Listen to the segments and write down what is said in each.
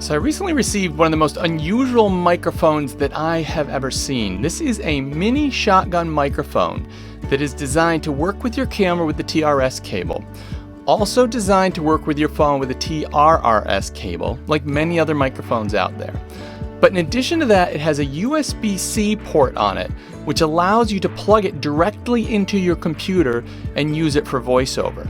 So I recently received one of the most unusual microphones that I have ever seen. This is a mini shotgun microphone that is designed to work with your camera with the TRS cable. Also designed to work with your phone with a TRRS cable, like many other microphones out there. But in addition to that, it has a USB-C port on it, which allows you to plug it directly into your computer and use it for voiceover.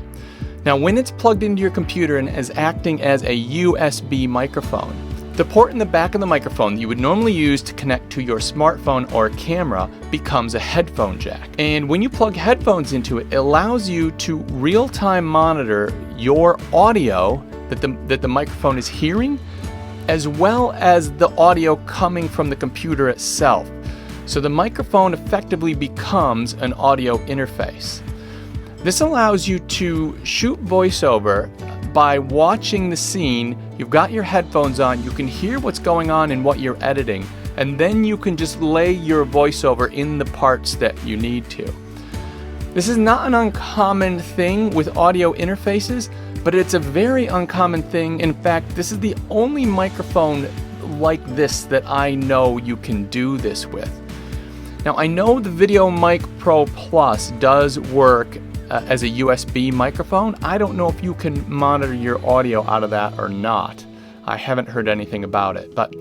Now, when it's plugged into your computer and is acting as a USB microphone, the port in the back of the microphone that you would normally use to connect to your smartphone or camera becomes a headphone jack. And when you plug headphones into it, it allows you to real-time monitor your audio that the microphone is hearing, as well as the audio coming from the computer itself. So the microphone effectively becomes an audio interface. This allows you to shoot voiceover by watching the scene. You've got your headphones on, you can hear what's going on in what you're editing, and then you can just lay your voiceover in the parts that you need to. This is not an uncommon thing with audio interfaces, but it's a very uncommon thing. In fact, this is the only microphone like this that I know you can do this with. Now, I know the VideoMicro Plus does work as a USB microphone. I don't know if you can monitor your audio out of that or not. I haven't heard anything about it, but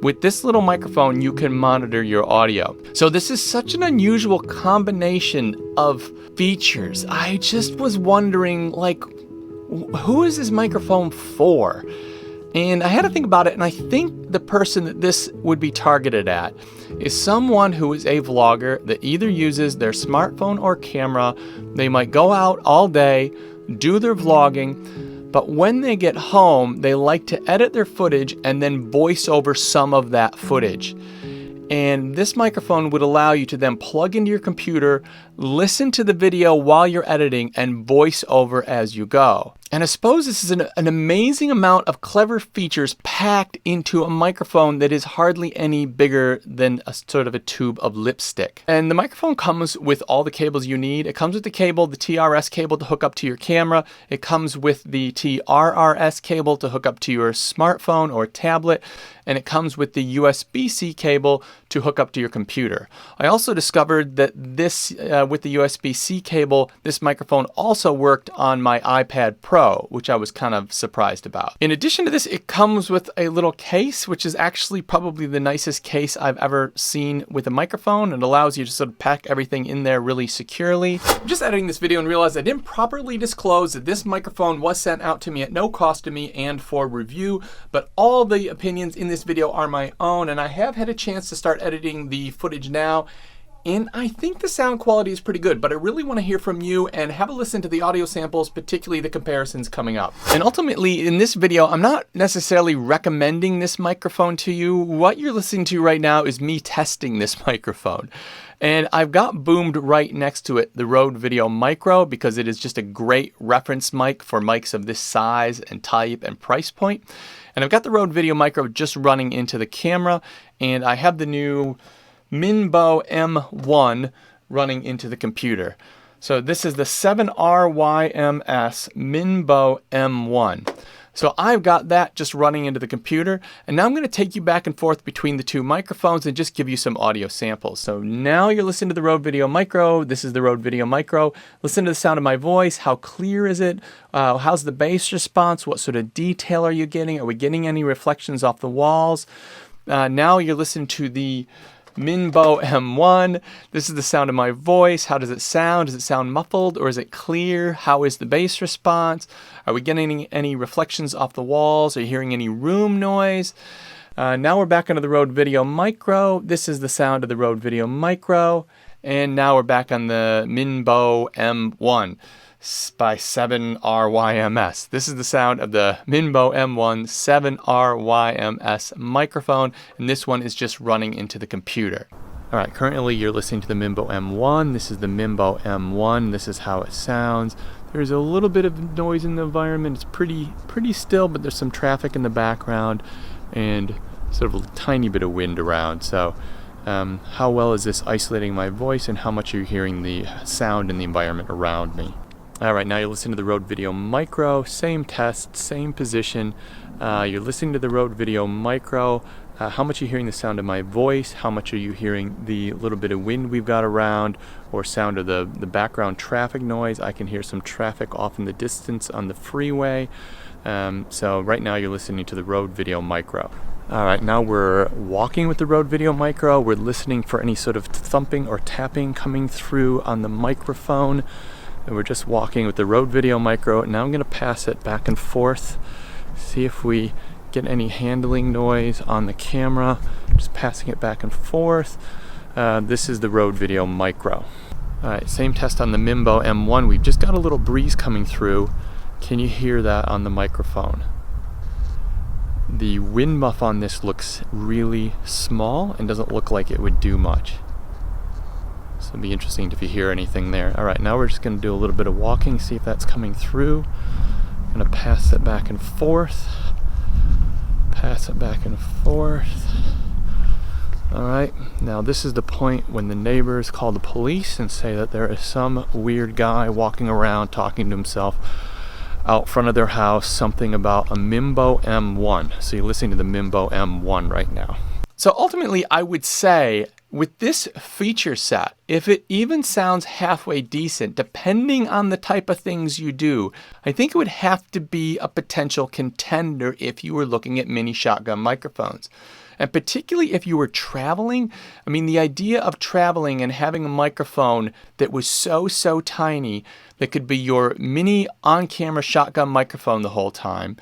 with this little microphone, you can monitor your audio. So this is such an unusual combination of features. I just was wondering, like, who is this microphone for? And I had to think about it, and I think the person that this would be targeted at is someone who is a vlogger that either uses their smartphone or camera. They might go out all day, do their vlogging, but when they get home, they like to edit their footage and then voice over some of that footage. And this microphone would allow you to then plug into your computer, listen to the video while you're editing, and voice over as you go. And I suppose this is an amazing amount of clever features packed into a microphone that is hardly any bigger than a sort of a tube of lipstick. And the microphone comes with all the cables you need. It comes with the cable, the TRS cable to hook up to your camera. It comes with the TRRS cable to hook up to your smartphone or tablet. And it comes with the USB-C cable to hook up to your computer. I also discovered that this, with the USB-C cable, this microphone also worked on my iPad Pro, which I was kind of surprised about. In addition to this, it comes with a little case, which is actually probably the nicest case I've ever seen with a microphone. It allows you to sort of pack everything in there really securely. I'm just editing this video and realized I didn't properly disclose that this microphone was sent out to me at no cost to me and for review, but all the opinions in this video are my own, and I have had a chance to start editing the footage now, and I think the sound quality is pretty good, but I really want to hear from you and have a listen to the audio samples, particularly the comparisons coming up. And ultimately, in this video, I'm not necessarily recommending this microphone to you. What you're listening to right now is me testing this microphone. And I've got boomed right next to it the Rode VideoMicro, because it is just a great reference mic for mics of this size and type and price point. And I've got the Rode VideoMicro just running into the camera, and I have the new MinBo M1 running into the computer. So this is the 7RYMS MinBo M1. So I've got that just running into the computer, and now I'm going to take you back and forth between the two microphones and just give you some audio samples. So now you're listening to the Rode VideoMicro. This is the Rode VideoMicro. Listen to the sound of my voice. How clear is it? How's the bass response? What sort of detail are you getting? Are we getting any reflections off the walls? Now you're listening to the MinBo M1. This is the sound of my voice. How does it sound? Does it sound muffled or is it clear? How is the bass response? Are we getting any reflections off the walls? Are you hearing any room noise? Now we're back onto the Rode VideoMicro. This is the sound of the Rode VideoMicro. And now we're back on the MinBo M1 by 7RYMS. This is the sound of the MinBo M1 7RYMS microphone, and this one is just running into the computer. All right, currently you're listening to the MinBo M1. This is the MinBo M1. This is how it sounds. There's a little bit of noise in the environment. It's pretty still, but there's some traffic in the background and sort of a tiny bit of wind around. So how well is this isolating my voice, and how much are you hearing the sound in the environment around me? All right, now you're listening to the Rode VideoMicro, same test, same position. You're listening to the Rode VideoMicro. How much are you hearing the sound of my voice? How much are you hearing the little bit of wind we've got around, or sound of the background traffic noise? I can hear some traffic off in the distance on the freeway. So right now you're listening to the Rode VideoMicro. All right, now we're walking with the Rode VideoMicro. We're listening for any sort of thumping or tapping coming through on the microphone. And we're just walking with the Rode VideoMicro. Now I'm going to pass it back and forth, see if we get any handling noise on the camera. Just passing it back and forth. This is the Rode VideoMicro. All right, same test on the MinBo M1. We've just got a little breeze coming through. Can you hear that on the microphone? The wind muff on this looks really small and doesn't look like it would do much. So it'll be interesting if you hear anything there. All right, now we're just going to do a little bit of walking, see if that's coming through. I'm going to pass it back and forth. Pass it back and forth. All right, now this is the point when the neighbors call the police and say that there is some weird guy walking around talking to himself out front of their house, something about a MinBo M1. So you're listening to the MinBo M1 right now. So ultimately, I would say with this feature set, if it even sounds halfway decent, depending on the type of things you do, I think it would have to be a potential contender if you were looking at mini shotgun microphones. And particularly if you were traveling, I mean, the idea of traveling and having a microphone that was so tiny that could be your mini on-camera shotgun microphone the whole time.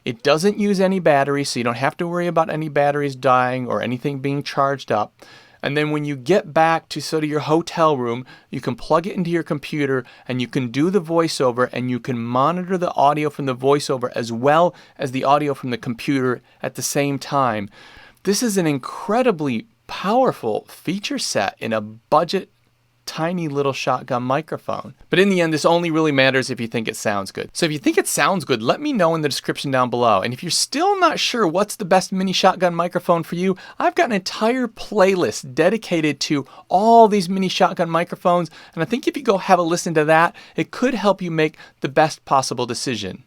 It doesn't use any batteries, so you don't have to worry about any batteries dying or anything being charged up. And then when you get back to sort of your hotel room, you can plug it into your computer and you can do the voiceover and you can monitor the audio from the voiceover as well as the audio from the computer at the same time. This is an incredibly powerful feature set in a budget, tiny little shotgun microphone. But in the end, this only really matters if you think it sounds good. So if you think it sounds good, let me know in the description down below. And if you're still not sure what's the best mini shotgun microphone for you, I've got an entire playlist dedicated to all these mini shotgun microphones. And I think if you go have a listen to that, it could help you make the best possible decision.